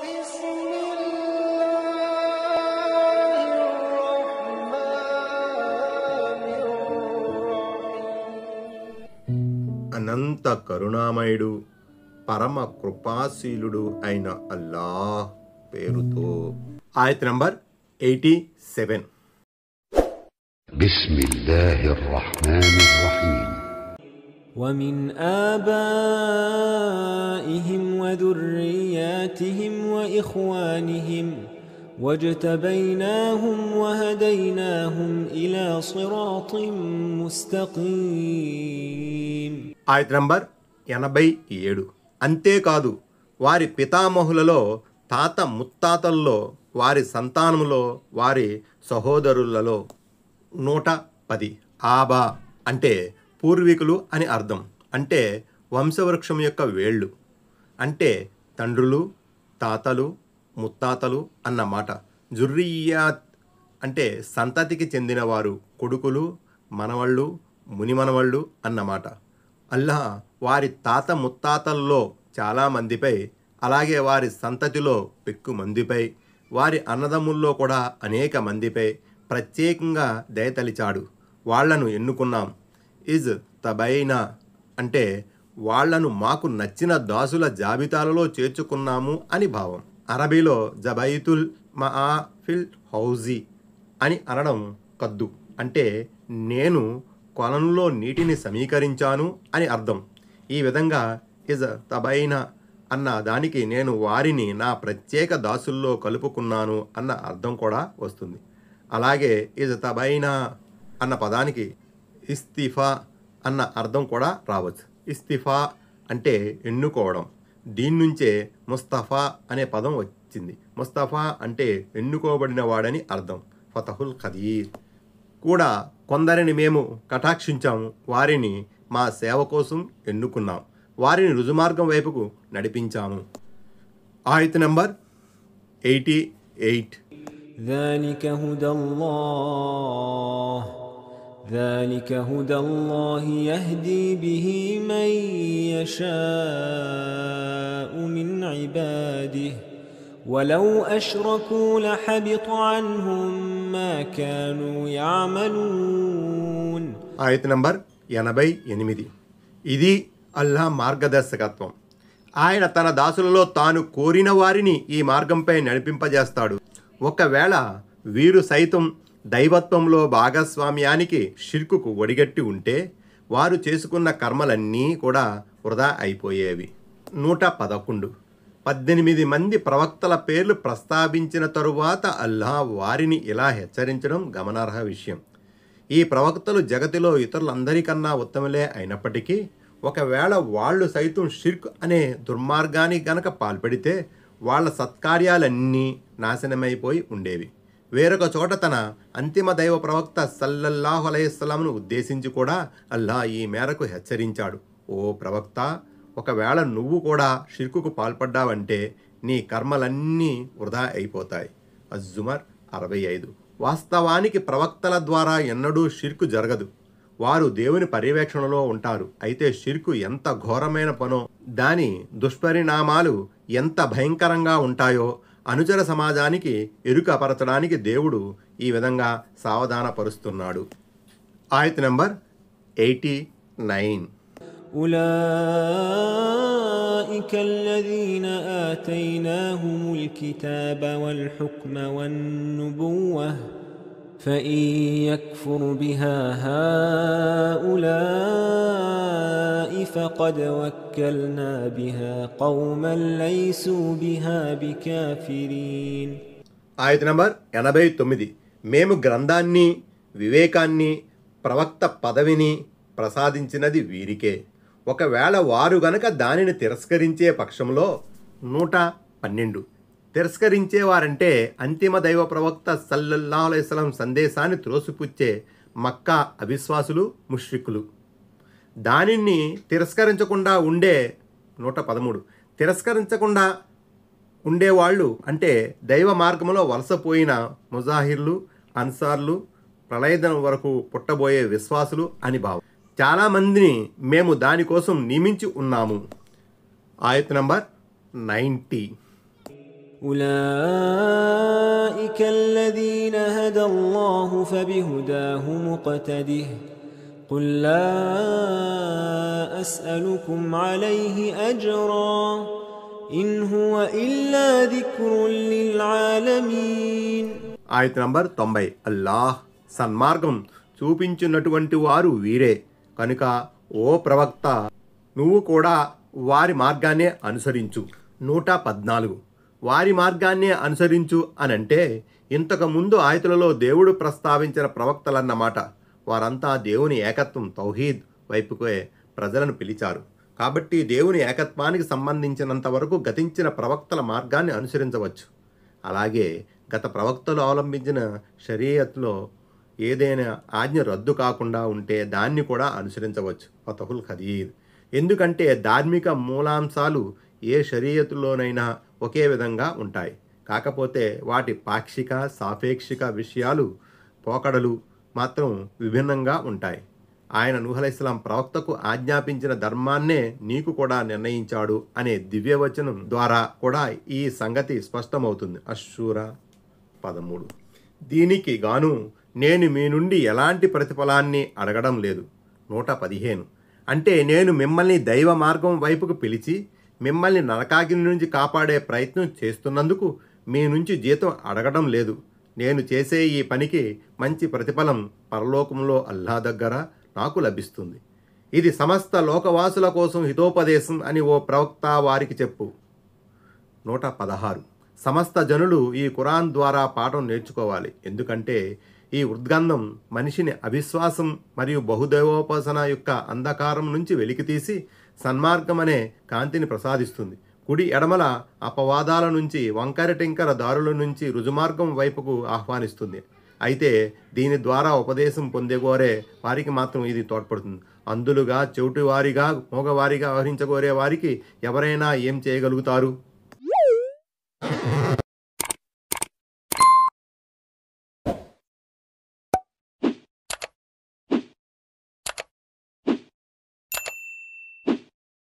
అనంత కరుణామయుడు పరమ కృపాశీలుడు అయిన అల్లాహ్ పేరుతో. ఆయత్ నంబర్ 87. బిస్మిల్లాహిర్ రహ్మానిర్ రహీమ్. ومن آبائهم وذرياتهم وإخوانهم واجتبيناهم وهديناهم إلى صراط مستقيم. ఆయత్ నంబర్ 87. అంతేకాదు వారి పితామహులలో, తాత ముత్తాతల్లో, వారి సంతానములో, వారి సహోదరులలో. 110. ఆబా అంటే పూర్వీకులు అని అర్థం. అంటే వంశవృక్షం యొక్క వేళ్ళు. అంటే తండ్రులు, తాతలు, ముత్తాతలు అన్నమాట. జుర్రియాత్ అంటే సంతతికి చెందినవారు, కొడుకులు, మనవళ్ళు, మునిమనవళ్ళు అన్నమాట. అల్లాహ్ వారి తాత ముత్తాతల్లో చాలామందిపై, అలాగే వారి సంతతిలో పెక్కు మందిపై, వారి అన్నదమ్ముల్లో కూడా అనేక మందిపై ప్రత్యేకంగా దయతలిచాడు. వాళ్లను ఎన్నుకున్నాం. ఇజ్ తబైనా అంటే వాళ్లను మాకు నచ్చిన దాసుల జాబితాలలో చేర్చుకున్నాము అని భావం. అరబీలో జబైతుల్ మఆఫిల్ హౌజీ అని అనడం కద్దు. అంటే నేను కొలంలో నీటిని సమీకరించాను అని అర్థం. ఈ విధంగా ఇజ్ తబైనా అన్న దానికి నేను వారిని నా ప్రత్యేక దాసుల్లో కలుపుకున్నాను అన్న అర్థం కూడా వస్తుంది. అలాగే ఇజ్ తబైనా అన్న పదానికి ఇస్తిఫా అన్న అర్థం కూడా రావచ్చు. ఇస్తిఫా అంటే ఎన్నుకోవడం. దీని నుంచే ముస్తఫా అనే పదం వచ్చింది. ముస్తఫా అంటే ఎన్నుకోబడిన వాడని అర్థం. ఫతహుల్ ఖదీర్ కూడా కొందరిని మేము కటాక్షించాము, వారిని మా సేవ కోసం ఎన్నుకున్నాం, వారిని రుజుమార్గం వైపుకు నడిపించాము. ఆయత్ నంబర్ 88. ذلك هدى الله يهدي به من يشاء من عباده ولو أشركوا لحبط عنهم ما كانوا يعملون. ఆయత్ నంబర్ 88. ఇది అల్లాహ్ మార్గదర్శకత్వం. ఆయన తన దాసులలో తాను కోరిన వారిని ఈ మార్గంపై నడిపింపజేస్తాడు. ఒకవేళ వీరు సైతం దైవత్వంలో భాగస్వామ్యానికి షిర్కుకు ఒడిగట్టి ఉంటే వారు చేసుకున్న కర్మలన్నీ కూడా వృధా అయిపోయేవి. 111. 18 మంది ప్రవక్తల పేర్లు ప్రస్తావించిన తరువాత అల్లాహ్ వారిని ఇలా హెచ్చరించడం గమనార్హ విషయం. ఈ ప్రవక్తలు జగతిలో ఇతరులందరికన్నా ఉత్తములే అయినప్పటికీ ఒకవేళ వాళ్ళు సైతం షిర్క్ అనే దుర్మార్గానికి గనక పాల్పడితే వాళ్ళ సత్కార్యాలన్నీ నాశనమైపోయి ఉండేవి. వేరొక చోట తన అంతిమ దైవ ప్రవక్త సల్లల్లాహు అలైహిస్సలాంను ఉద్దేశించి కూడా అల్లాహ్ ఈ మేరకు హెచ్చరించాడు. ఓ ప్రవక్త, ఒకవేళ నువ్వు కూడా షిర్కుకు పాల్పడ్డావంటే నీ కర్మలన్నీ వృధా అయిపోతాయి. అజ్-జుమర్ 65. వాస్తవానికి ప్రవక్తల ద్వారా ఎన్నడూ షిర్కు జరగదు. వారు దేవుని పర్యవేక్షణలో ఉంటారు. అయితే షిర్కు ఎంత ఘోరమైన పనో, దాని దుష్పరిణామాలు ఎంత భయంకరంగా ఉంటాయో అనుచర సమాజానికి ఎరుకపరచడానికి దేవుడు ఈ విధంగా సావధానపరుస్తున్నాడు. ఆయత్ నంబర్ 89. أولئك الذين آتيناهم الكتاب والحكم والنبوة فإن يكفر بها هؤلاء فقد وكلنا بها قوما ليسوا بها بكافرين. ఆయత్ నంబర్ 89. మేము గ్రంథాన్ని, వివేకాన్ని, ప్రవక్త పదవిని ప్రసాదించినది వీరికే. ఒకవేళ వారు గనక దానిని తిరస్కరించే పక్షంలో 112. తిరస్కరించేవారంటే అంతిమ దైవ ప్రవక్త సల్లల్లాహు అలైహి వసల్లం సందేశాన్ని త్రోసిపుచ్చే మక్కా అవిశ్వాసులు, ముష్రికులు. దానిని తిరస్కరించకుండా ఉండే 113. తిరస్కరించకుండా ఉండేవాళ్ళు అంటే దైవ మార్గంలో వలసపోయిన ముజాహిర్లు, అన్సార్లు, ప్రళయదనం వరకు పుట్టబోయే విశ్వాసులు అని భావం. చాలామందిని మేము దానికోసం నియమించి ఉన్నాము. ఆయత్ నంబర్ 90. أولئك الذين هدى الله فبهداه مقتده قل لا أسألكم عليه أجرا إن هو إلا ذكر للعالمين. ఆయత నంబర్ 90. అల్లాహ్ సన్మార్గం చూపించినటువంటి వారు వీరే కనుక ఓ ప్రవక్త నువ్వు కూడా వారి మార్గాన్నే అనుసరించు. 114. వారి మార్గాన్నే అనుసరించు అనంటే ఇంతకు ముందు ఆయతులలో దేవుడు ప్రస్తావించిన ప్రవక్తలన్నమాట. వారంతా దేవుని ఏకత్వం తౌహీద్ వైపుకే ప్రజలను పిలిచారు. కాబట్టి దేవుని ఏకత్వానికి సంబంధించినంత వరకు గతించిన ప్రవక్తల మార్గాన్ని అనుసరించవచ్చు. అలాగే గత ప్రవక్తలు అవలంబించిన షరియత్లో ఏదైనా ఆజ్ఞ రద్దు కాకుండా ఉంటే దాన్ని కూడా అనుసరించవచ్చు. ఫతహుల్ ఖదీర్. ఎందుకంటే ధార్మిక మూలాంశాలు ఏ షరియతులోనైనా ఒకే విధంగా ఉంటాయి. కాకపోతే వాటి పాక్షిక సాపేక్షిక విషయాలు పోకడలు మాత్రం విభిన్నంగా ఉంటాయి. ఆయన నూహ్ అలైహిస్సలాం ప్రవక్తకు ఆజ్ఞాపించిన ధర్మాన్నే నీకు కూడా నిర్ణయించాడు అనే దివ్యవచనం ద్వారా కూడా ఈ సంగతి స్పష్టమవుతుంది. అష్షూరా 13. దీనికి గాను నేను మీ నుండి ఎలాంటి ప్రతిఫలాన్ని అడగడం లేదు. 115. అంటే నేను మిమ్మల్ని దైవ మార్గం వైపుకు పిలిచి మిమ్మల్ని నరకాగ్ని నుంచి కాపాడే ప్రయత్నం చేస్తున్నందుకు మీ నుంచి జీతం అడగడం లేదు. నేను చేసే ఈ పనికి మంచి ప్రతిఫలం పరలోకంలో అల్లాహ్ దగ్గర నాకు లభిస్తుంది. ఇది సమస్త లోకవాసుల కోసం హితోపదేశం అని ఓ ప్రవక్త వారికి చెప్పు. 116. సమస్త జనులు ఈ ఖురాన్ ద్వారా పాఠం నేర్చుకోవాలి. ఎందుకంటే ఈ ఉద్గంధం మనిషిని అవిశ్వాసం మరియు బహుదైవోపాసన యొక్క అంధకారం నుంచి వెలికితీసి సన్మార్గం అనే కాంతిని ప్రసాదిస్తుంది. కుడి ఎడమల అపవాదాల నుంచి వంకర టింకర దారుల నుంచి రుజుమార్గం వైపుకు ఆహ్వానిస్తుంది. అయితే దీని ద్వారా ఉపదేశం పొందేగోరే వారికి మాత్రం ఇది తోడ్పడుతుంది. అందులుగా చెవిటివారిగా మోగవారిగా వ్యవహరించగోరే వారికి ఎవరైనా ఏం చేయగలుగుతారు?